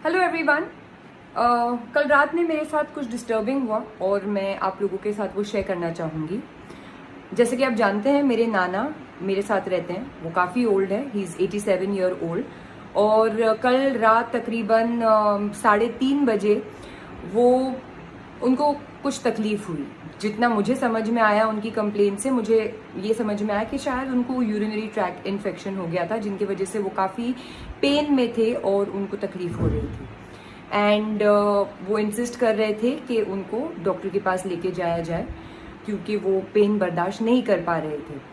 Hello everyone. कल रात में मेरे साथ कुछ डिस्टर्बिंग हुआ और मैं आप लोगों के साथ वो शेयर करना चाहूँगी। जैसे कि आप जानते हैं, मेरे नाना मेरे साथ रहते हैं। वो काफ़ी ओल्ड है, ही इज़ 87 ईयर ओल्ड। और कल रात तकरीबन 3:30 बजे वो उनको कुछ तकलीफ हुई। जितना मुझे समझ में आया उनकी कंप्लेन से, मुझे ये समझ में आया कि शायद उनको यूरिनरी ट्रैक्ट इन्फेक्शन हो गया था, जिनकी वजह से वो काफ़ी पेन में थे और उनको तकलीफ हो रही थी। एंड वो इंसिस्ट कर रहे थे कि उनको डॉक्टर के पास लेके जाया जाए क्योंकि वो पेन बर्दाश्त नहीं कर पा रहे थे।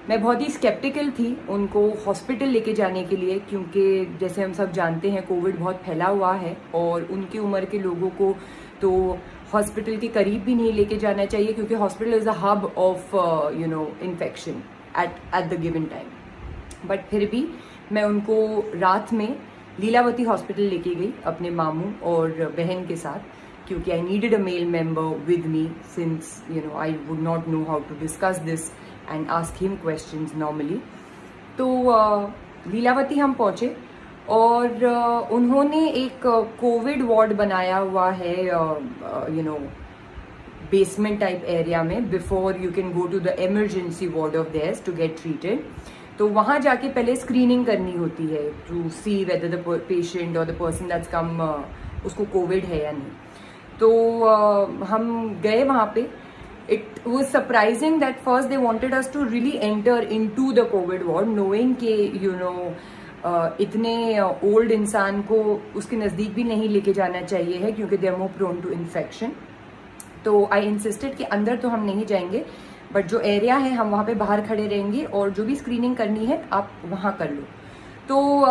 मैं बहुत ही स्केप्टिकल थी उनको हॉस्पिटल लेके जाने के लिए, क्योंकि जैसे हम सब जानते हैं कोविड बहुत फैला हुआ है और उनकी उम्र के लोगों को तो हॉस्पिटल के करीब भी नहीं लेके जाना चाहिए, क्योंकि hospital is a hub of infection at the given time. But फिर भी मैं उनको रात में लीलावती हॉस्पिटल लेके गई अपने मामू और बहन के साथ, क्योंकि I needed a male member with me since I would not know how to discuss this and ask him questions normally. तो लीलावती हम पहुंचे और उन्होंने एक कोविड वार्ड बनाया हुआ है बेसमेंट टाइप एरिया में, before you can go to the emergency ward of theirs to get treated. तो वहाँ जाके पहले स्क्रीनिंग करनी होती है to see whether the patient और द पर्सन दैट्स कम उसको कोविड है या नहीं। तो हम गए वहाँ पे। It was surprising that first they wanted us to really enter in to the Covid ward, knowing के इतने ओल्ड इंसान को उसके नज़दीक भी नहीं लेके जाना चाहिए है, क्योंकि they are more prone to infection. तो आई इंसिस्टेड कि अंदर तो हम नहीं जाएंगे, बट जो एरिया है हम वहाँ पे बाहर खड़े रहेंगे और जो भी स्क्रीनिंग करनी है आप वहाँ कर लो। तो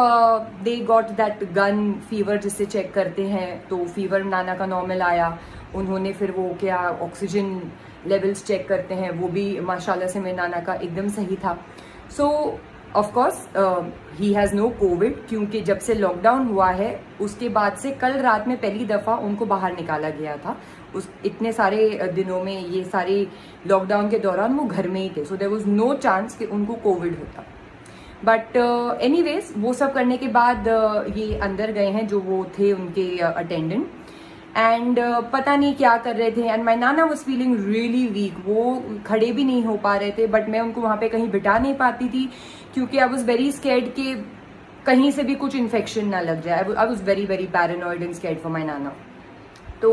they got that gun fever जिससे चेक करते हैं। तो फीवर नाना का नॉर्मल आया। उन्होंने फिर वो क्या ऑक्सीजन लेवल्स चेक करते हैं, वो भी माशाल्लाह से मेरे नाना का एकदम सही था। So of course he has no Covid, क्योंकि जब से लॉकडाउन हुआ है उसके बाद से कल रात में पहली दफ़ा उनको बाहर निकाला गया था। उस इतने सारे दिनों में, ये सारे लॉकडाउन के दौरान वो घर में ही थे, so there was no chance कि उनको कोविड होता। बट एनीवेज वो सब करने के बाद ये अंदर गए हैं जो वो थे उनके अटेंडेंट, एंड पता नहीं क्या कर रहे थे। And my Nana was feeling really weak, वो खड़े भी नहीं हो पा रहे थे। बट मैं उनको वहाँ पे कहीं बिठा नहीं पाती थी, क्योंकि आई वॉज वेरी स्कैर्ड कि कहीं से भी कुछ इन्फेक्शन ना लग जाए। I was very very paranoid and scared for my नाना। तो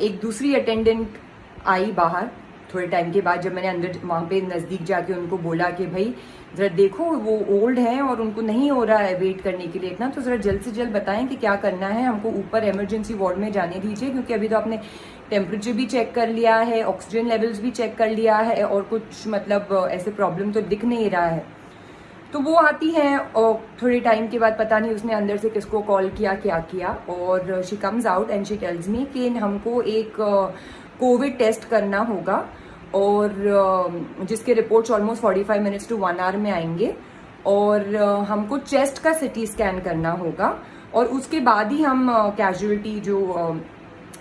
एक दूसरी अटेंडेंट आई बाहर थोड़े टाइम के बाद, जब मैंने अंदर वहाँ पे नज़दीक जाके उनको बोला कि भाई ज़रा देखो वो ओल्ड हैं और उनको नहीं हो रहा है वेट करने के लिए इतना, तो ज़रा जल्द से जल्द बताएं कि क्या करना है, हमको ऊपर इमरजेंसी वार्ड में जाने दीजिए, क्योंकि अभी तो आपने टेम्परेचर भी चेक कर लिया है, ऑक्सीजन लेवल्स भी चेक कर लिया है और कुछ मतलब ऐसे प्रॉब्लम तो दिख नहीं रहा है। तो वो आती हैं और थोड़े टाइम के बाद पता नहीं उसने अंदर से किसको कॉल किया, क्या किया, और she comes out and she tells me कि हमको एक कोविड टेस्ट करना होगा और जिसके reports almost 45 minutes to 1 hour में आएंगे, और हमको चेस्ट का सिटी स्कैन करना होगा और उसके बाद ही हम कैजुअलिटी जो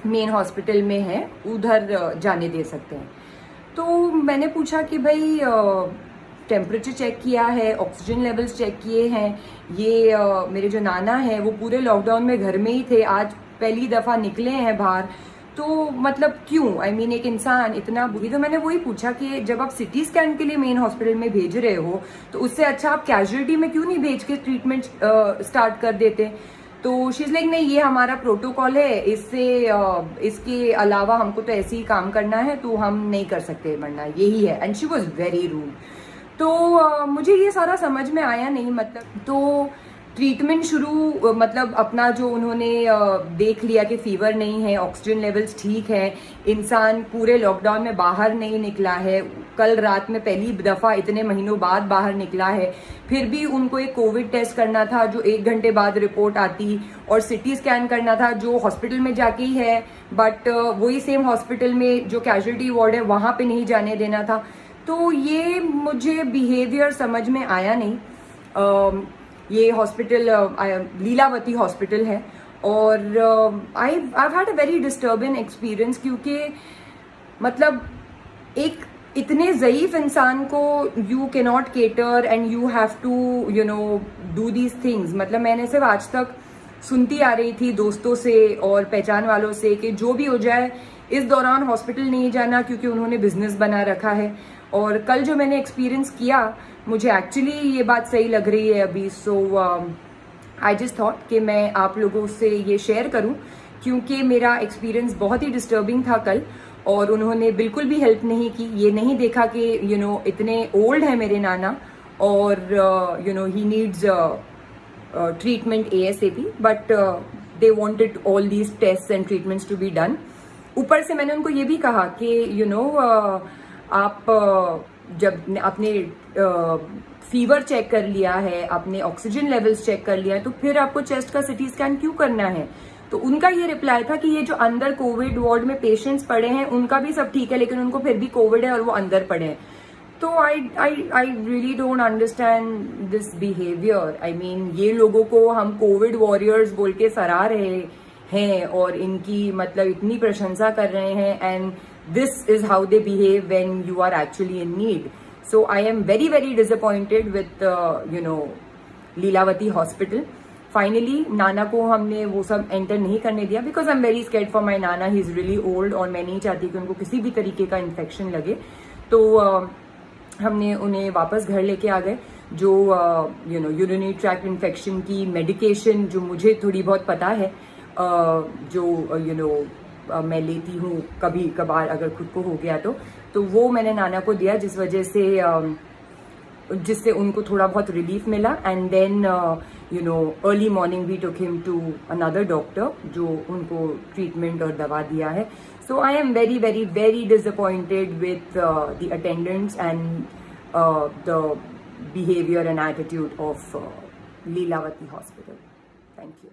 मेन हॉस्पिटल में है उधर जाने दे सकते हैं। तो मैंने पूछा कि भाई टेम्परेचर चेक किया है, ऑक्सीजन लेवल्स चेक किए हैं, ये मेरे जो नाना हैं वो पूरे लॉकडाउन में घर में ही थे, आज पहली दफ़ा निकले हैं बाहर, तो मतलब क्यों? आई मीन एक इंसान इतना बुरी। तो मैंने वही पूछा कि जब आप सिटी स्कैन के लिए मेन हॉस्पिटल में भेज रहे हो तो उससे अच्छा आप कैजुअलिटी में क्यों नहीं भेज के ट्रीटमेंट स्टार्ट कर देते? तो शी इज लाइक नहीं, ये हमारा प्रोटोकॉल है, इसके अलावा हमको तो ऐसे ही काम करना है, तो हम नहीं कर सकते, वरना यही है। And she was very rude. तो मुझे ये सारा समझ में आया नहीं, मतलब तो ट्रीटमेंट शुरू मतलब अपना जो उन्होंने देख लिया कि फीवर नहीं है, ऑक्सीजन लेवल्स ठीक है, इंसान पूरे लॉकडाउन में बाहर नहीं निकला है, कल रात में पहली दफ़ा इतने महीनों बाद बाहर निकला है, फिर भी उनको एक कोविड टेस्ट करना था जो 1 घंटे बाद रिपोर्ट आती, और सिटी स्कैन करना था जो हॉस्पिटल में जाके ही है, बट वही सेम हॉस्पिटल में जो कैजुअलिटी वार्ड है वहाँ पे नहीं जाने देना था। तो ये मुझे बिहेवियर समझ में आया नहीं। ये हॉस्पिटल लीलावती हॉस्पिटल है और I had a very disturbing experience, क्योंकि मतलब एक इतने ज़ईफ इंसान को you can not cater and you have to do these things. मतलब मैंने सिर्फ आज तक सुनती आ रही थी दोस्तों से और पहचान वालों से कि जो भी हो जाए इस दौरान हॉस्पिटल नहीं जाना, क्योंकि उन्होंने बिजनेस बना रखा है। और कल जो मैंने एक्सपीरियंस किया, मुझे एक्चुअली ये बात सही लग रही है अभी। सो आई जस्ट थॉट कि मैं आप लोगों से ये शेयर करूं, क्योंकि मेरा एक्सपीरियंस बहुत ही डिस्टर्बिंग था कल, और उन्होंने बिल्कुल भी हेल्प नहीं की। ये नहीं देखा कि इतने ओल्ड है मेरे नाना और he needs treatment ASAP, but they wanted all these tests and treatments to be done. ऊपर से मैंने उनको ये भी कहा कि आप जब आपने फीवर चेक कर लिया है, आपने ऑक्सीजन लेवल्स चेक कर लिया है, तो फिर आपको चेस्ट का सिटी स्कैन क्यों करना है। तो उनका ये रिप्लाई था कि ये जो अंदर कोविड वार्ड में पेशेंट्स पड़े हैं उनका भी सब ठीक है, लेकिन उनको फिर भी कोविड है और वो अंदर पड़े हैं। तो I really don't understand this behaviour. I mean, ये लोगों को हम कोविड वॉरियर्स बोल के सराह रहे हैं और इनकी मतलब इतनी प्रशंसा कर रहे हैं, and this is how they behave when you are actually in need. So I am very very disappointed with Lilavati hospital. Finally नाना को हमने वो सब एंटर नहीं करने दिया, because I am very scared for my नाना, ही इज रियली ओल्ड, और मैं नहीं चाहती कि उनको किसी भी तरीके का इन्फेक्शन लगे। तो हमने उन्हें वापस घर लेके आ गए। जो यूरिनरी ट्रैक्ट इन्फेक्शन की मेडिकेशन जो मुझे थोड़ी बहुत पता है, जो मैं लेती हूँ कभी कभार अगर खुद को हो गया तो वो मैंने नाना को दिया, जिस वजह से जिससे उनको थोड़ा बहुत रिलीफ मिला। And then early morning we took him to another doctor जो उनको ट्रीटमेंट और दवा दिया है। So I am very, very, very disappointed with the attendants and the behavior and attitude of Leelavati Hospital. Thank you.